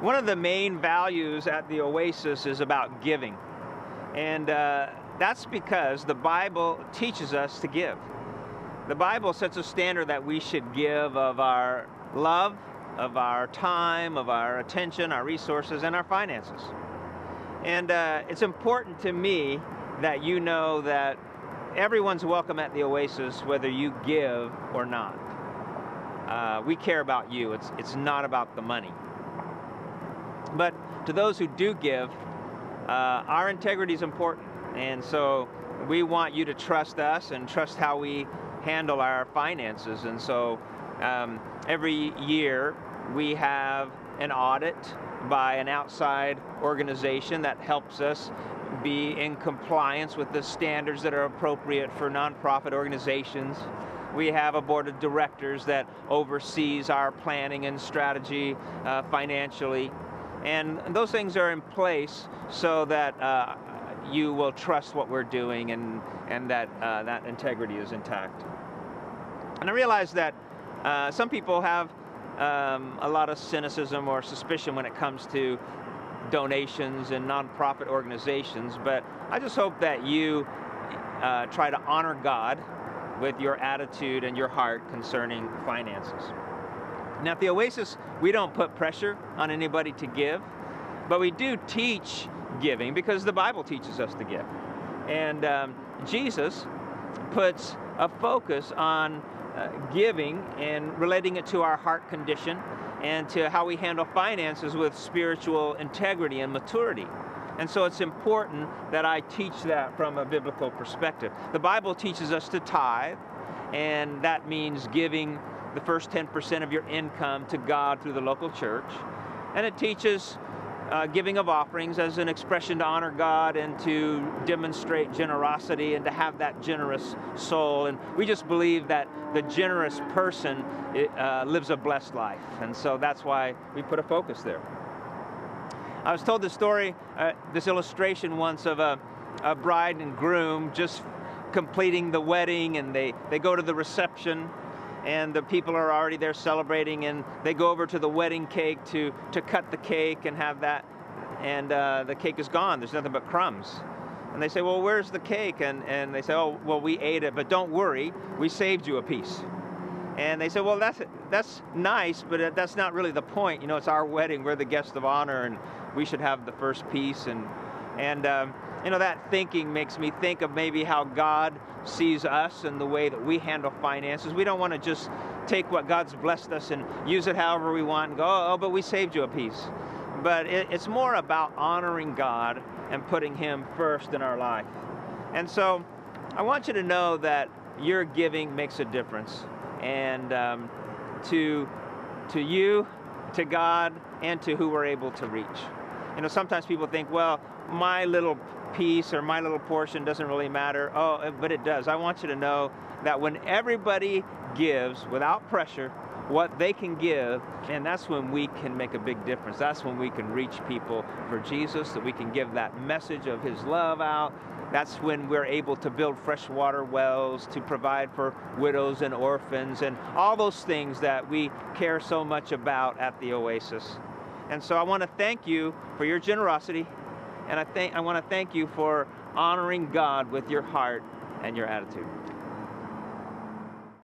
One of the main values at the Oasis is about giving. And that's because the Bible teaches us to give. The Bible sets a standard that we should give of our love, of our time, of our attention, our resources, and our finances. And it's important to me that you know that everyone's welcome at the Oasis, whether you give or not. We care about you. It's not about the money. But to those who do give, our integrity is important. And so we want you to trust us and trust how we handle our finances. And so every year we have an audit by an outside organization that helps us be in compliance with the standards that are appropriate for nonprofit organizations. We have a board of directors that oversees our planning and strategy financially. And those things are in place so that you will trust what we're doing and that that integrity is intact. And I realize that some people have a lot of cynicism or suspicion when it comes to donations and nonprofit organizations, but I just hope that you try to honor God with your attitude and your heart concerning finances. Now at the Oasis, we don't put pressure on anybody to give, but we do teach giving because the Bible teaches us to give. And Jesus puts a focus on giving and relating it to our heart condition and to how we handle finances with spiritual integrity and maturity. And so it's important that I teach that from a biblical perspective. The Bible teaches us to tithe, and that means giving the first 10% of your income to God through the local church. And it teaches giving of offerings as an expression to honor God and to demonstrate generosity and to have that generous soul. And we just believe that the generous person lives a blessed life. And so that's why we put a focus there. I was told this story, this illustration once of a bride and groom just completing the wedding, and they go to the reception, and the people are already there celebrating, and they go over to the wedding cake to cut the cake and have that, and the cake is gone. There's nothing but crumbs. And they say, well, where's the cake? And they say, oh, well, we ate it, but don't worry, we saved you a piece. And they say, well, that's nice, but that's not really the point. You know, it's our wedding, we're the guest of honor, and we should have the first piece. And you know, that thinking makes me think of maybe how God sees us and the way that we handle finances. We don't want to just take what God's blessed us and use it however we want and go, oh, but we saved you a piece. But it's more about honoring God and putting Him first in our life. And so I want you to know that your giving makes a difference. And to you, to God, and to who we're able to reach. You know, sometimes people think, well, my little piece or my little portion doesn't really matter. Oh, but it does. I want you to know that when everybody gives without pressure what they can give, and that's when we can make a big difference. That's when we can reach people for Jesus, that we can give that message of His love out. That's when we're able to build freshwater wells, to provide for widows and orphans, and all those things that we care so much about at the Oasis. And so I want to thank you for your generosity, and I want to thank you for honoring God with your heart and your attitude.